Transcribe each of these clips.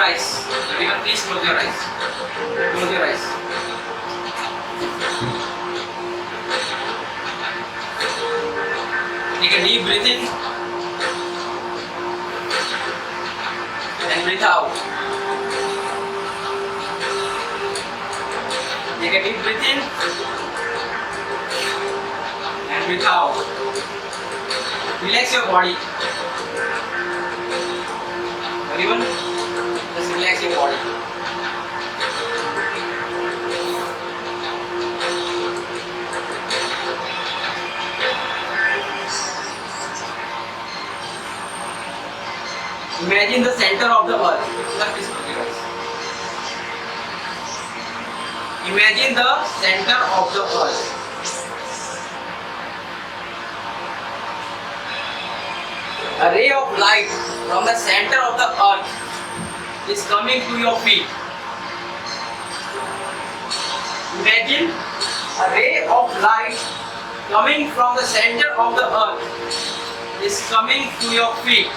eyes. Everyone, please close your eyes. Close your eyes. Take a deep breath in and breathe out. Take a deep breath in and breathe out. Relax your body. Everyone, just relax your body. Imagine the center of the earth. Imagine the center of the earth. A ray of light from the center of the earth is coming to your feet. Imagine a ray of light coming from the center of the earth is coming to your feet.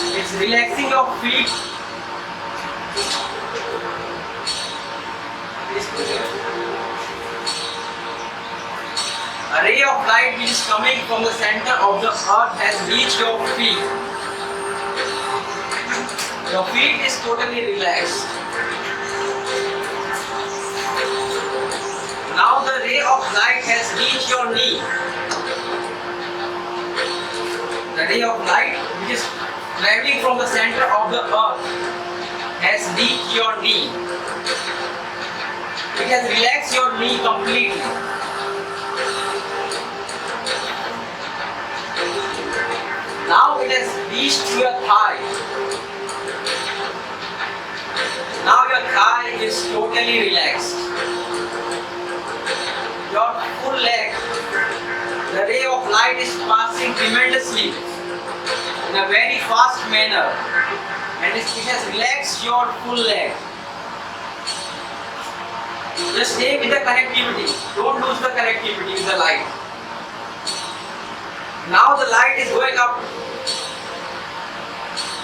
It's relaxing your feet. A ray of light which is coming from the center of the earth has reached your feet. Your feet is totally relaxed. Now the ray of light has reached your knee. The ray of light which is traveling from the center of the earth has reached your knee. It has relaxed your knee completely. Now it has reached to your thigh. Now your thigh is totally relaxed. Your full leg, the ray of light is passing tremendously in a very fast manner, and it has relaxed your full leg. Just stay with the connectivity. Don't lose the connectivity with the light. Now the light is going up.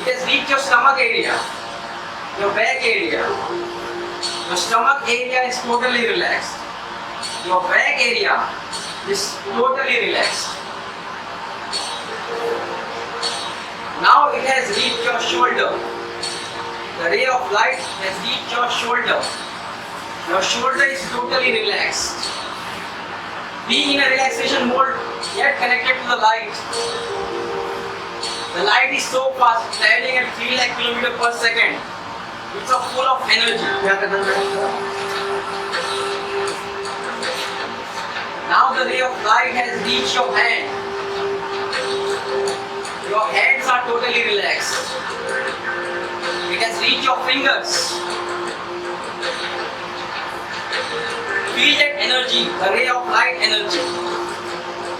It has reached your stomach area, your back area. Your stomach area is totally relaxed. Your back area is totally relaxed. Now it has reached your shoulder. The ray of light has reached your shoulder. Your shoulder is totally relaxed. Be in a relaxation mode, yet connected to the light. The light is so fast, traveling at 3 lakh km per second. It's so full of energy. Now the ray of light has reached your hand. Your hands are totally relaxed. It has reached your fingers. Feel that energy, the ray of light energy.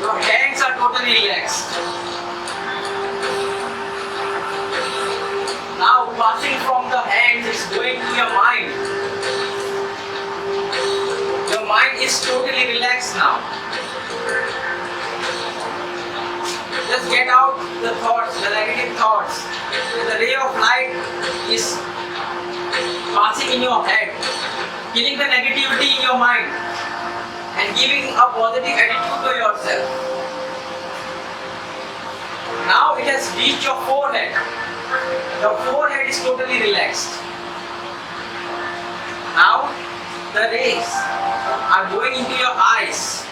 Your hands are totally relaxed. Now passing from the hands is going to your mind. Your mind is totally relaxed now. Just get out the thoughts, the negative thoughts. The ray of light is passing in your head, killing the negativity in your mind and giving a positive attitude to yourself. Now it has reached your forehead. Your forehead is totally relaxed. Now the rays are going into your eyes.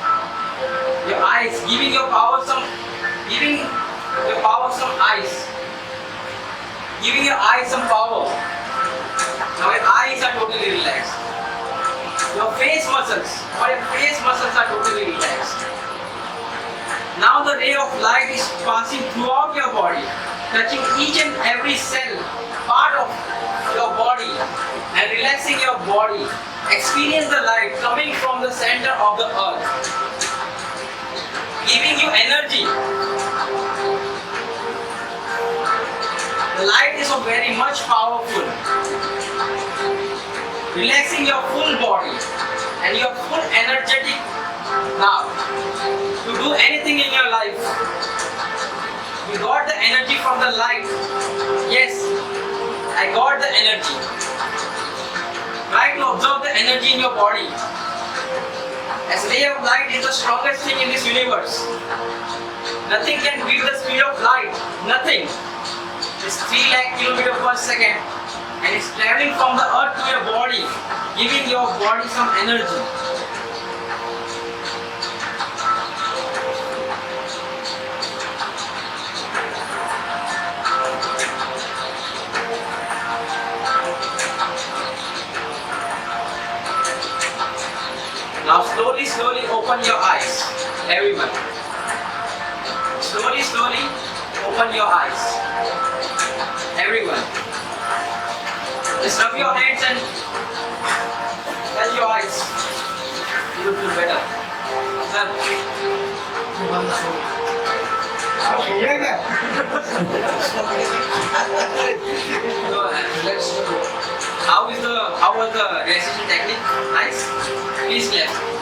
Your eyes, giving your power some eyes. Giving your eyes some power. Now your eyes are totally relaxed. Your face muscles are totally relaxed. Now the ray of light is passing throughout your body, touching each and every cell, part of your body and relaxing your body. Experience the light coming from the center of the earth, giving you energy. The light is so very much powerful, relaxing your full body and you are full energetic now to do anything in your life. You got the energy from the light. Yes, I got the energy. Try to observe the energy in your body. As ray of light is the strongest thing in this universe. Nothing can beat the speed of light. Nothing. It's 3 lakh kilometers per second. And it's traveling from the earth to your body, giving your body some energy. Now slowly open your eyes, everyone. Slowly open your eyes, everyone. Just rub your hands and tell your eyes. You will feel better. Sir. Go ahead. How was the relaxation technique? Nice? Please clap.